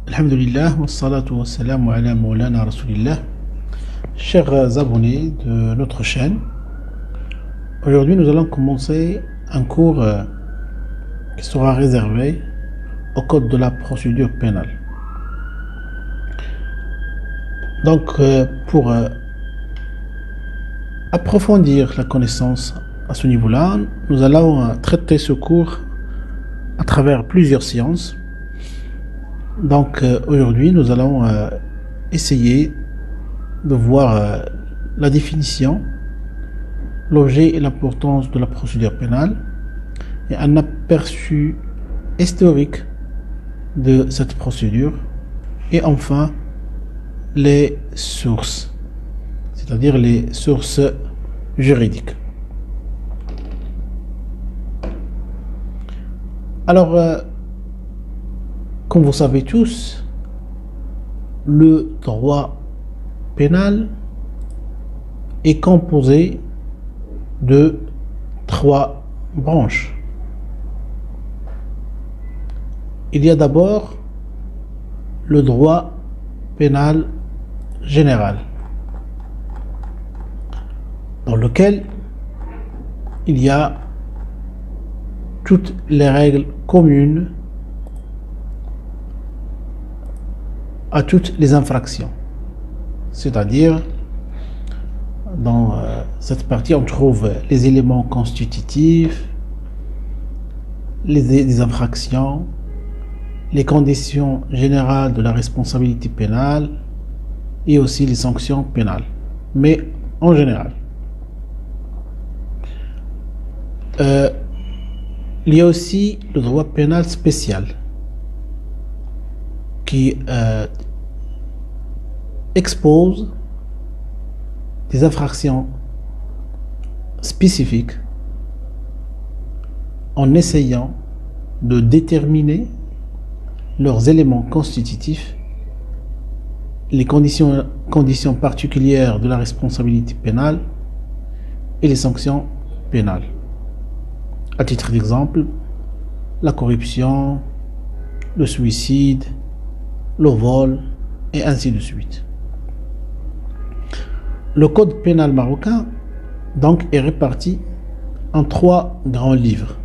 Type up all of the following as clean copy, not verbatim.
Alhamdulillah, wassalatu wassalamu ala maulana rasulillah. Chers abonnés de notre chaîne, aujourd'hui nous allons commencer un cours qui sera réservé au code de la procédure pénale. Donc, pour approfondir la connaissance à ce niveau-là, nous allons traiter ce cours à travers plusieurs sciences. Donc aujourd'hui, nous allons essayer de voir la définition, l'objet et l'importance de la procédure pénale et un aperçu historique de cette procédure et enfin les sources, c'est-à-dire les sources juridiques. Alors, comme vous savez tous, le droit pénal est composé de trois branches. Il y a d'abord le droit pénal général, dans lequel il y a toutes les règles communes à toutes les infractions. C'est-à-dire, dans cette partie, on trouve les éléments constitutifs, les infractions, les conditions générales de la responsabilité pénale et aussi les sanctions pénales. Mais en général. Il y a aussi le droit pénal spécial qui expose des infractions spécifiques en essayant de déterminer leurs éléments constitutifs, les conditions particulières de la responsabilité pénale et les sanctions pénales. À titre d'exemple, la corruption, le suicide, le vol, et ainsi de suite. Le code pénal marocain, donc, est réparti en trois grands livres.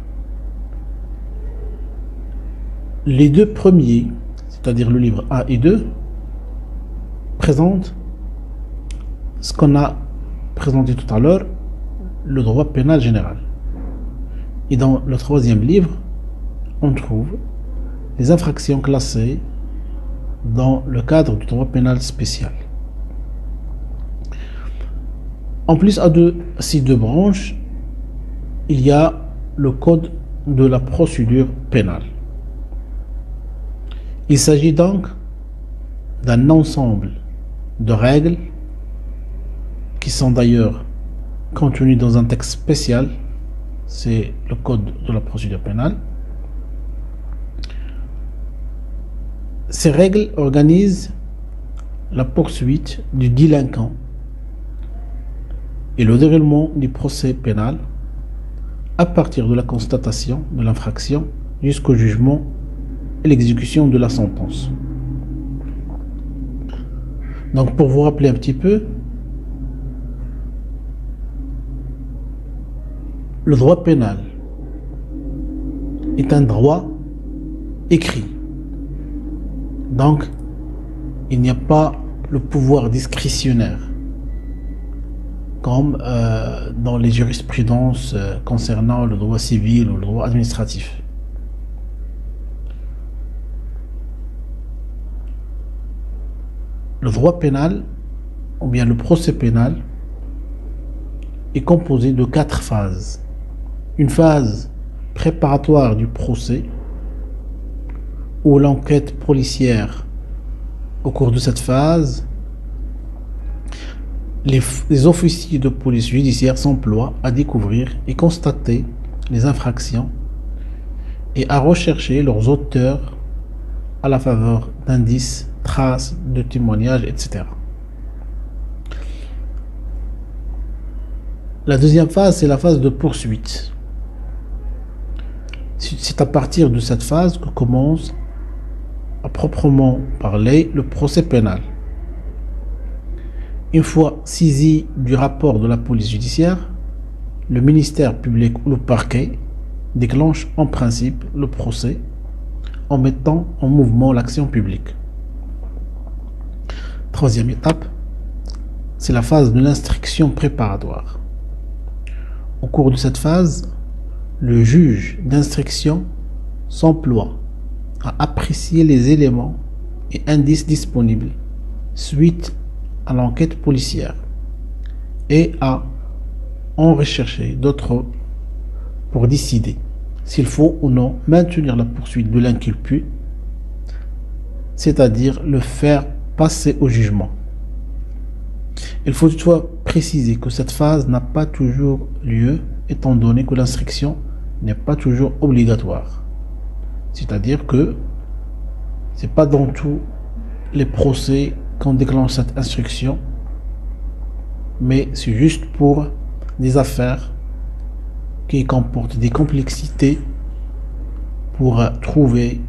Les deux premiers, c'est-à-dire le livre 1 et 2, présentent ce qu'on a présenté tout à l'heure, le droit pénal général. Et dans le troisième livre, on trouve les infractions classées dans le cadre du droit pénal spécial. En plus à ces deux branches, il y a le code de la procédure pénale. Il s'agit donc d'un ensemble de règles qui sont d'ailleurs contenues dans un texte spécial, c'est le code de la procédure pénale. Ces règles organisent la poursuite du délinquant et le déroulement du procès pénal à partir de la constatation de l'infraction jusqu'au jugement et l'exécution de la sentence. Donc, pour vous rappeler un petit peu, le droit pénal est un droit écrit. Donc, il n'y a pas le pouvoir discrétionnaire comme dans les jurisprudences concernant le droit civil ou le droit administratif. Le droit pénal, ou bien le procès pénal, est composé de 4 phases. Une phase préparatoire du procès, où l'enquête policière, au cours de cette phase, les officiers de police judiciaire s'emploient à découvrir et constater les infractions et à rechercher leurs auteurs à la faveur d'indices, traces, de témoignages, etc. La deuxième phase, c'est la phase de poursuite. C'est à partir de cette phase que commence à proprement parler le procès pénal. Une fois saisi du rapport de la police judiciaire, le ministère public ou le parquet déclenche en principe le procès en mettant en mouvement l'action publique. Troisième étape, c'est la phase de l'instruction préparatoire. Au cours de cette phase, le juge d'instruction s'emploie à apprécier les éléments et indices disponibles suite à l'enquête policière et à en rechercher d'autres pour décider s'il faut ou non maintenir la poursuite de l'inculpé, c'est-à-dire le faire passer au jugement. Il faut toutefois préciser que cette phase n'a pas toujours lieu étant donné que l'instruction n'est pas toujours obligatoire. C'est-à-dire que c'est pas dans tous les procès qu'on déclenche cette instruction, mais c'est juste pour des affaires qui comportent des complexités pour trouver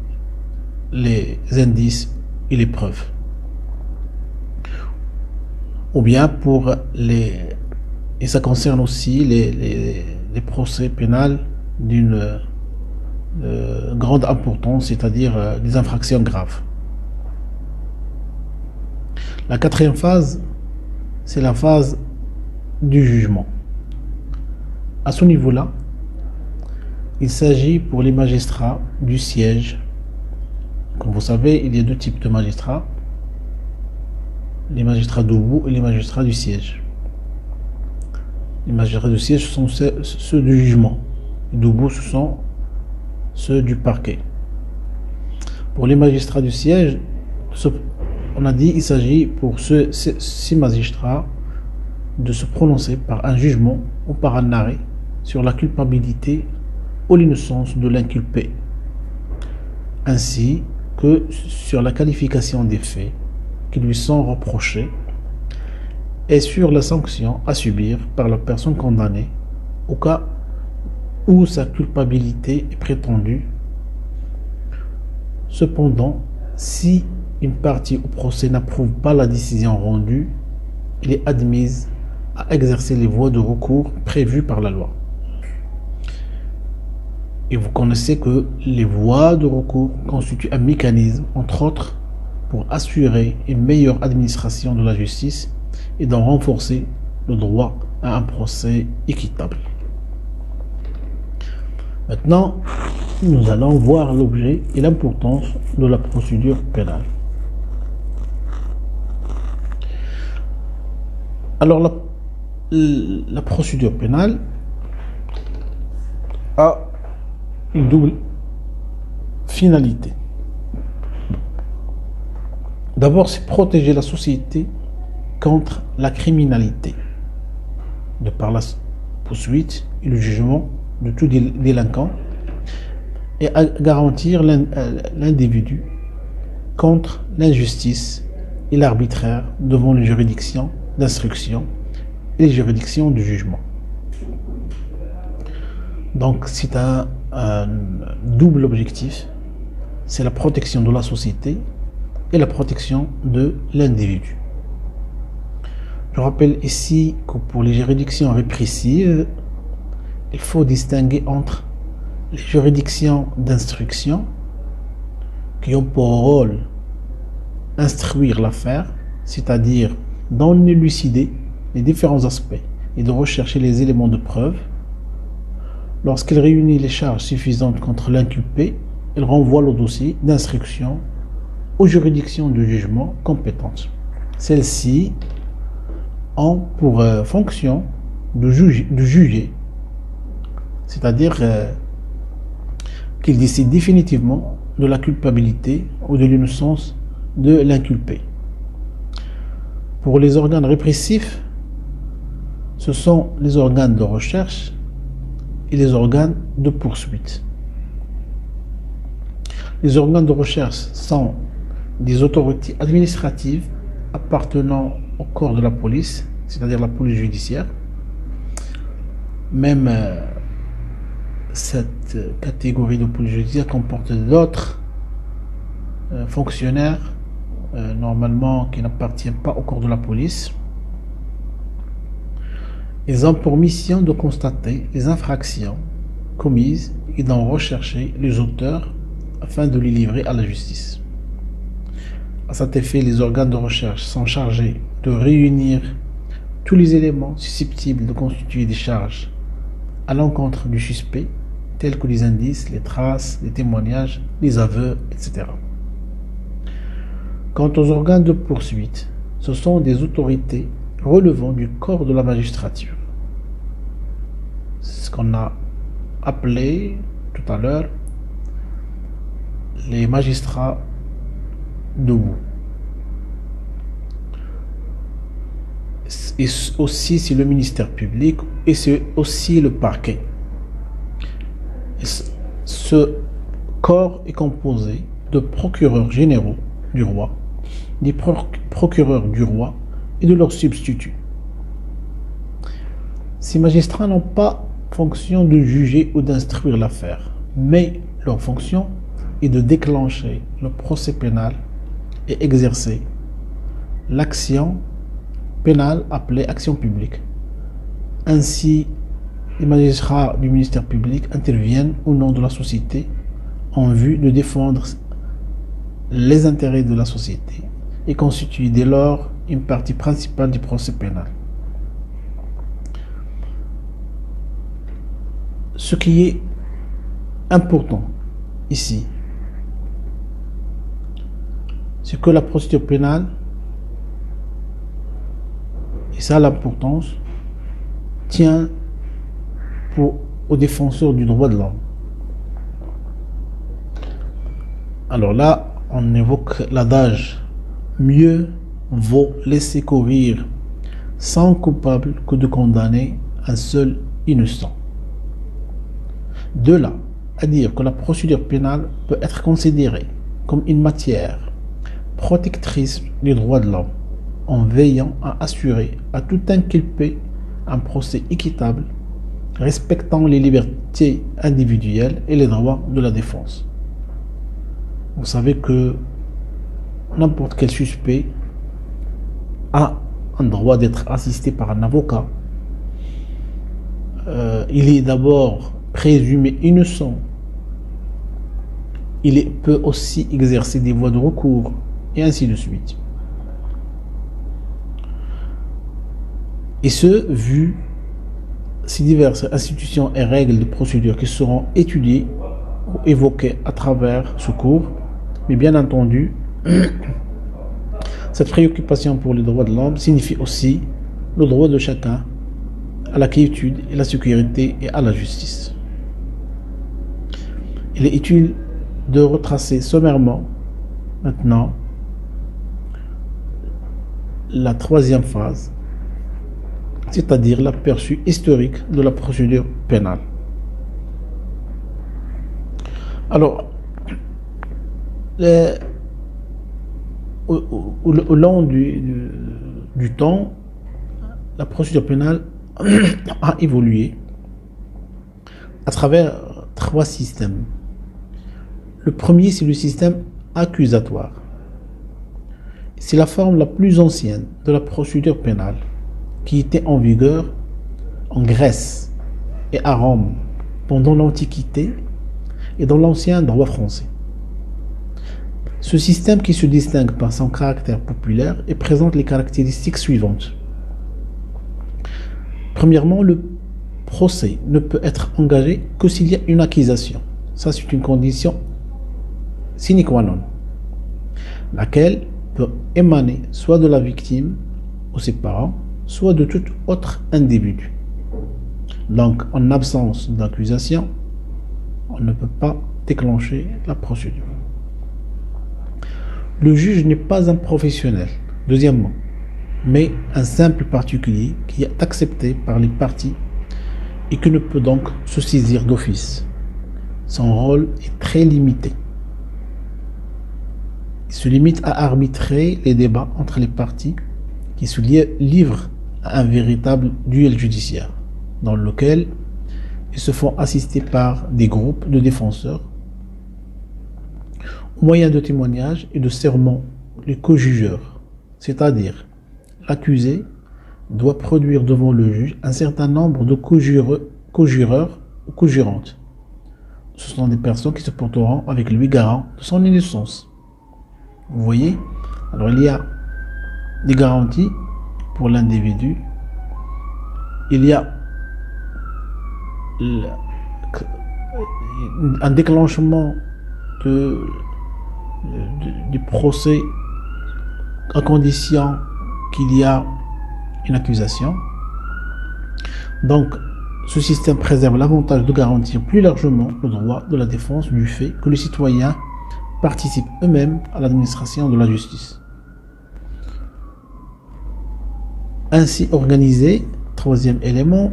les indices et les preuves. Ou bien pour et ça concerne aussi les procès pénals d'une grande importance, c'est-à-dire des infractions graves. La quatrième phase, c'est la phase du jugement. À ce niveau-là, il s'agit pour les magistrats du siège. Comme vous savez, il y a deux types de magistrats, les magistrats debout et les magistrats du siège. Les magistrats du siège sont ceux du jugement. Les debout, ce sont ceux du parquet. Pour les magistrats du siège, on a dit qu'il s'agit pour ces magistrats de se prononcer par un jugement ou par un arrêt sur la culpabilité ou l'innocence de l'inculpé, ainsi que sur la qualification des faits qui lui sont reprochés et sur la sanction à subir par la personne condamnée au cas où sa culpabilité est prétendue. Cependant, si une partie au procès n'approuve pas la décision rendue, il est admise à exercer les voies de recours prévues par la loi. Et vous connaissez que les voies de recours constituent un mécanisme, entre autres, pour assurer une meilleure administration de la justice et d'en renforcer le droit à un procès équitable. Maintenant, nous allons voir l'objet et l'importance de la procédure pénale. Alors, la procédure pénale a une double finalité. D'abord, c'est protéger la société contre la criminalité, de par la poursuite et le jugement de tout délinquant, et à garantir l'individu contre l'injustice et l'arbitraire devant les juridictions d'instruction et les juridictions de jugement. Donc c'est un double objectif, c'est la protection de la société et la protection de l'individu. Je rappelle ici que pour les juridictions répressives, il faut distinguer entre les juridictions d'instruction qui ont pour rôle instruire l'affaire, c'est-à-dire d'en élucider les différents aspects et de rechercher les éléments de preuve. Lorsqu'il réunit les charges suffisantes contre l'inculpé, il renvoie le dossier d'instruction aux juridictions de jugement compétentes. Celles-ci ont pour fonction de juger, c'est-à-dire qu'ils décident définitivement de la culpabilité ou de l'innocence de l'inculpé. Pour les organes répressifs, ce sont les organes de recherche et les organes de poursuite. Les organes de recherche sont des autorités administratives appartenant au corps de la police, c'est-à-dire la police judiciaire. Même cette catégorie de police judiciaire comporte d'autres fonctionnaire, normalement qui n'appartient pas au corps de la police. Ils ont pour mission de constater les infractions commises et d'en rechercher les auteurs afin de les livrer à la justice. À cet effet, les organes de recherche sont chargés de réunir tous les éléments susceptibles de constituer des charges à l'encontre du suspect, tels que les indices, les traces, les témoignages, les aveux, etc. Quant aux organes de poursuite, ce sont des autorités relevant du corps de la magistrature. C'est ce qu'on a appelé tout à l'heure les magistrats debout. Et aussi c'est le ministère public et c'est aussi le parquet. Et ce corps est composé de procureurs généraux du roi, des procureurs du roi et de leurs substituts. Ces magistrats n'ont pas fonction de juger ou d'instruire l'affaire, mais leur fonction est de déclencher le procès pénal et exercer l'action pénale appelée action publique. Ainsi, les magistrats du ministère public interviennent au nom de la société en vue de défendre les intérêts de la société et constituent dès lors une partie principale du procès pénal. Ce qui est important ici, c'est que la procédure pénale, et ça l'importance, tient aux défenseurs du droit de l'homme. Alors là, on évoque l'adage « Mieux vaut laisser courir 100 coupables que de condamner un seul innocent ». De là à dire que la procédure pénale peut être considérée comme une matière protectrice des droits de l'homme, en veillant à assurer à tout inculpé un procès équitable, respectant les libertés individuelles et les droits de la défense. Vous savez que n'importe quel suspect a un droit d'être assisté par un avocat. Il est d'abord présumé innocent. Il peut aussi exercer des voies de recours, et ainsi de suite. Et ce, vu ces diverses institutions et règles de procédure qui seront étudiées ou évoquées à travers ce cours, mais bien entendu, cette préoccupation pour les droits de l'homme signifie aussi le droit de chacun à la quiétude et la sécurité et à la justice. Il est utile de retracer sommairement maintenant la troisième phase, c'est-à-dire l'aperçu historique de la procédure pénale. Alors, au long du temps, la procédure pénale a évolué à travers 3 systèmes. Le premier, c'est le système accusatoire. C'est la forme la plus ancienne de la procédure pénale qui était en vigueur en Grèce et à Rome pendant l'Antiquité et dans l'ancien droit français. Ce système, qui se distingue par son caractère populaire, et présente les caractéristiques suivantes. Premièrement, le procès ne peut être engagé que s'il y a une accusation. Ça, c'est une condition sine qua non, laquelle peut émaner soit de la victime ou ses parents, soit de tout autre individu. Donc, en absence d'accusation, on ne peut pas déclencher la procédure. Le juge n'est pas un professionnel, deuxièmement, mais un simple particulier qui est accepté par les parties et qui ne peut donc se saisir d'office. Son rôle est très limité. Il se limite à arbitrer les débats entre les parties qui se livrent à un véritable duel judiciaire, dans lequel ils se font assister par des groupes de défenseurs moyen de témoignage et de serment, les co-jugeurs, c'est-à-dire l'accusé doit produire devant le juge un certain nombre de co-jureurs ou co-jurantes. Ce sont des personnes qui se porteront avec lui garant de son innocence. Vous voyez? Alors il y a des garanties pour l'individu. Il y a un déclenchement du procès à condition qu'il y a une accusation. Donc, ce système préserve l'avantage de garantir plus largement le droit de la défense du fait que les citoyens participent eux-mêmes à l'administration de la justice. Ainsi organisé, troisième élément,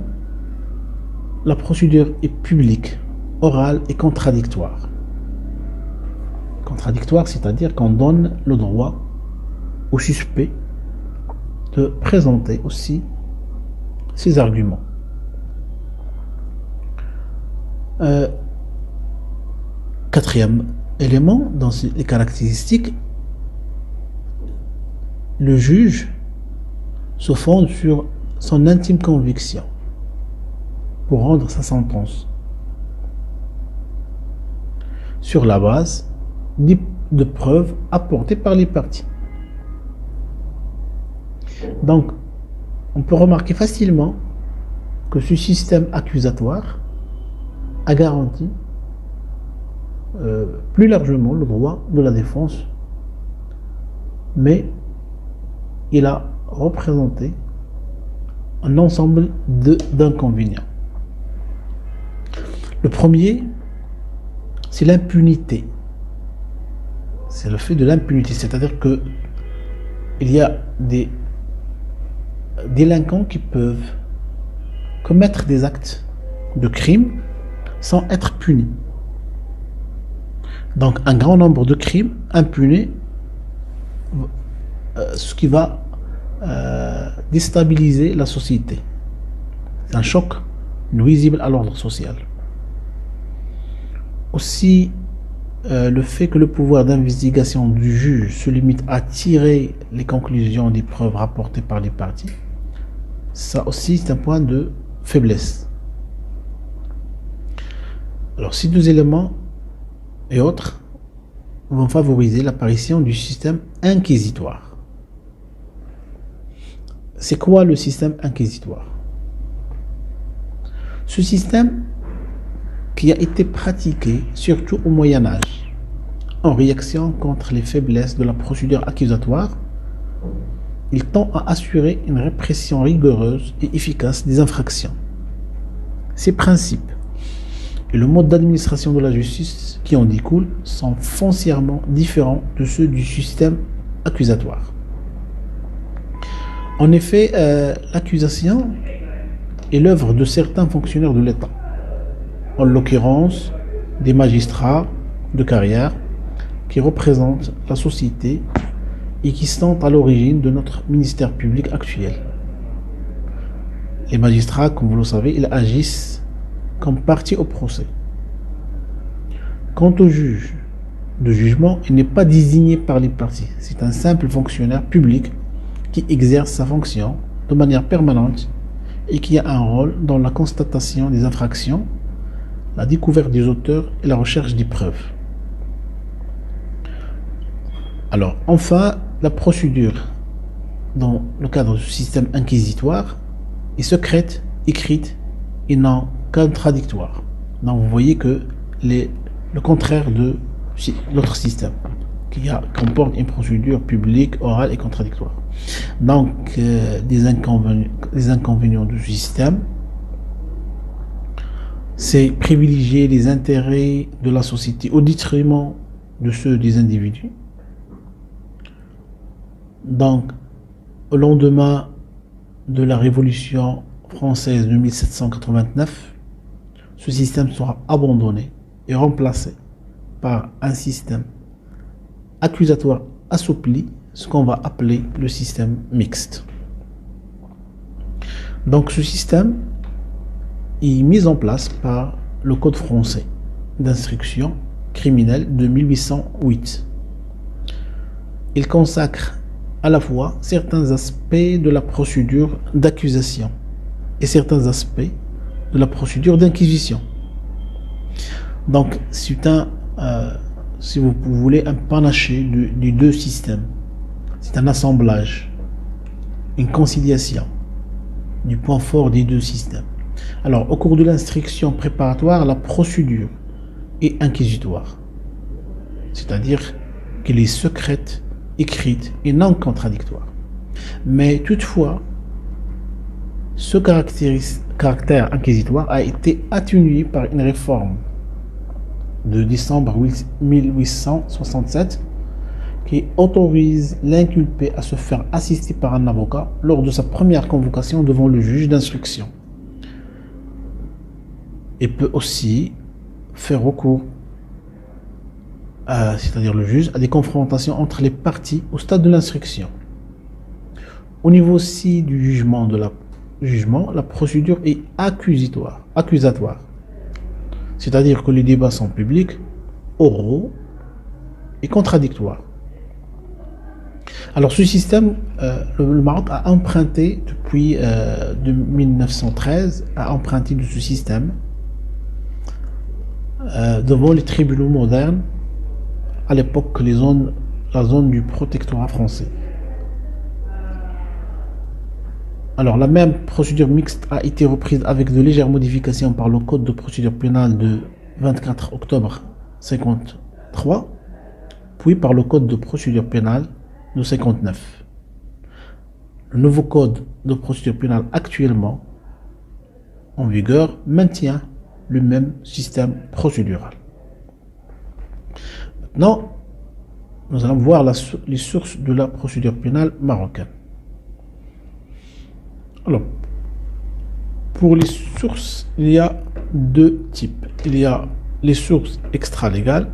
la procédure est publique, orale et contradictoire. Contradictoire, c'est-à-dire qu'on donne le droit au suspect de présenter aussi ses arguments. Quatrième élément, dans les caractéristiques, le juge se fonde sur son intime conviction pour rendre sa sentence sur la base de preuves apportées par les parties. Donc, on peut remarquer facilement que ce système accusatoire a garanti plus largement le droit de la défense, mais il a représenté un ensemble d'inconvénients. Le premier, c'est l'impunité. C'est le fait de l'impunité, c'est-à-dire que il y a des délinquants qui peuvent commettre des actes de crime sans être punis. Donc un grand nombre de crimes impunis, ce qui va déstabiliser la société. C'est un choc nuisible à l'ordre social. Aussi, le fait que le pouvoir d'investigation du juge se limite à tirer les conclusions des preuves rapportées par les parties, ça aussi c'est un point de faiblesse. Alors ces deux éléments et autres vont favoriser l'apparition du système inquisitoire. C'est quoi le système inquisitoire? Ce système qui a été pratiqué surtout au Moyen Âge en réaction contre les faiblesses de la procédure accusatoire, il tend à assurer une répression rigoureuse et efficace des infractions. Ces principes et le mode d'administration de la justice qui en découle sont foncièrement différents de ceux du système accusatoire. En effet, l'accusation est l'œuvre de certains fonctionnaires de l'État, en l'occurrence des magistrats de carrière qui représentent la société et qui sont à l'origine de notre ministère public actuel. Les magistrats, comme vous le savez, ils agissent comme partie au procès. Quant au juge de jugement, il n'est pas désigné par les parties. C'est un simple fonctionnaire public qui exerce sa fonction de manière permanente et qui a un rôle dans la constatation des infractions, la découverte des auteurs et la recherche des preuves. Alors, enfin, la procédure dans le cadre du système inquisitoire est secrète, écrite et non contradictoire. Donc, vous voyez que le contraire de l'autre système qui comporte une procédure publique, orale et contradictoire. Donc, les inconvénients du système, c'est privilégier les intérêts de la société au détriment de ceux des individus. Donc, au lendemain de la Révolution française de 1789, ce système sera abandonné et remplacé par un système accusatoire assoupli, ce qu'on va appeler le système mixte. Donc ce système est mis en place par le Code français d'instruction criminel de 1808. Il consacre à la fois certains aspects de la procédure d'accusation et certains aspects de la procédure d'inquisition. Donc, c'est si vous voulez, un panaché des deux systèmes. C'est un assemblage, une conciliation du point fort des deux systèmes. Alors, au cours de l'instruction préparatoire, la procédure est inquisitoire, c'est-à-dire qu'elle est secrète, écrite et non contradictoire. Mais toutefois, ce caractère inquisitoire a été atténué par une réforme de décembre 1867 qui autorise l'inculpé à se faire assister par un avocat lors de sa première convocation devant le juge d'instruction. Et peut aussi faire recours, c'est-à-dire le juge, à des confrontations entre les parties au stade de l'instruction. Au niveau aussi du jugement, la procédure est accusatoire. C'est-à-dire que les débats sont publics, oraux et contradictoires. Alors ce système, le Maroc a emprunté depuis 1913, a emprunté de ce système devant les tribunaux modernes à l'époque la zone du protectorat français. Alors la même procédure mixte a été reprise avec de légères modifications par le code de procédure pénale de 24 octobre 1953, puis par le code de procédure pénale de 1959. Le nouveau code de procédure pénale actuellement en vigueur maintient le même système procédural. Maintenant, nous allons voir les sources de la procédure pénale marocaine. Alors, pour les sources, il y a deux types. Il y a les sources extralégales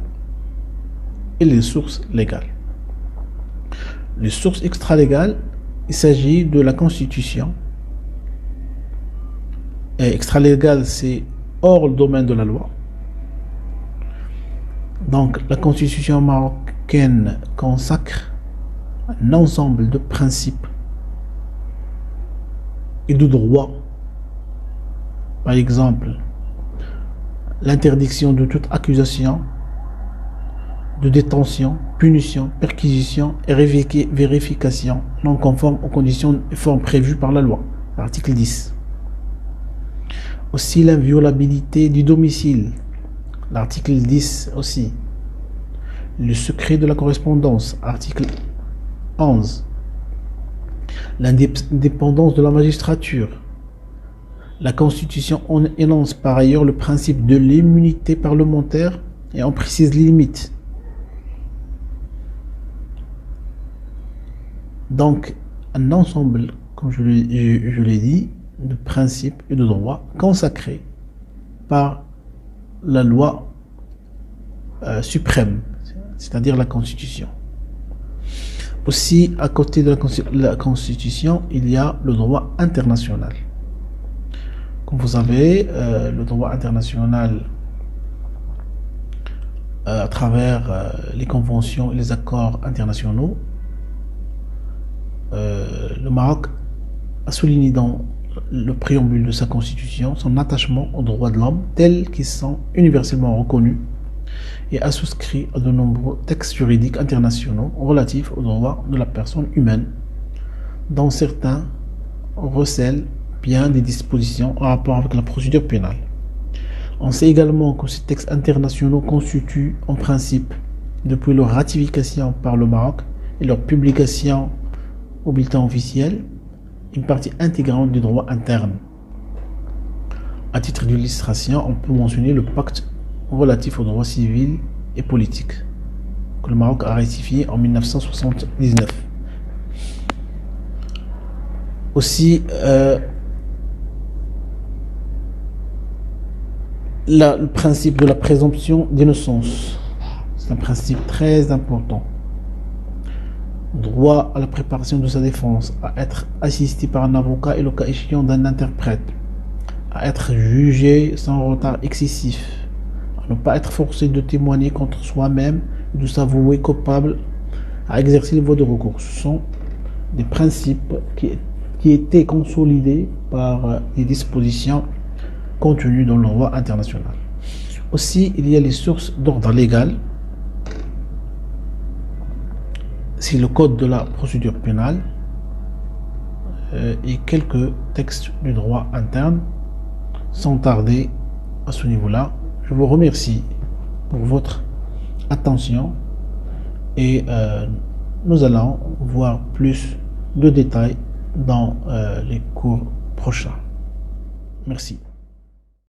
et les sources légales. Les sources extralégales, il s'agit de la Constitution. Et extralégale, c'est hors le domaine de la loi. Donc, la Constitution marocaine consacre un ensemble de principes et de droits. Par exemple, l'interdiction de toute accusation, de détention, punition, perquisition et vérification non conforme aux conditions et formes prévues par la loi. Article 10. Aussi l'inviolabilité du domicile. L'article 10 aussi. Le secret de la correspondance. Article 11. L'indépendance de la magistrature. La Constitution énonce par ailleurs le principe de l'immunité parlementaire et en précise les limites. Donc, un ensemble, comme je l'ai dit, de principes et de droits consacrés par la loi suprême, c'est-à-dire la Constitution. Aussi, à côté de la Constitution, il y a le droit international. Comme vous savez, le droit international, à travers les conventions et les accords internationaux, le Maroc a souligné dans le préambule de sa constitution son attachement aux droits de l'homme tels qu'ils sont universellement reconnus et a souscrit à de nombreux textes juridiques internationaux relatifs aux droits de la personne humaine, dont certains recèlent bien des dispositions en rapport avec la procédure pénale. On sait également que ces textes internationaux constituent en principe, depuis leur ratification par le Maroc et leur publication au bulletin officiel, une partie intégrante du droit interne. À titre d'illustration, on peut mentionner le pacte relatif aux droits civils et politiques que le Maroc a ratifié en 1979. Aussi, le principe de la présomption d'innocence, c'est un principe très important. Droit à la préparation de sa défense, à être assisté par un avocat et le cas échéant d'un interprète, à être jugé sans retard excessif, ne pas être forcé de témoigner contre soi-même et de s'avouer coupable à exercer les voies de recours. Ce sont des principes qui étaient consolidés par les dispositions contenues dans le droit international. Aussi, il y a les sources d'ordre légal. C'est le code de la procédure pénale et quelques textes du droit interne. Sans tarder à ce niveau-là, je vous remercie pour votre attention et nous allons voir plus de détails dans les cours prochains. Merci.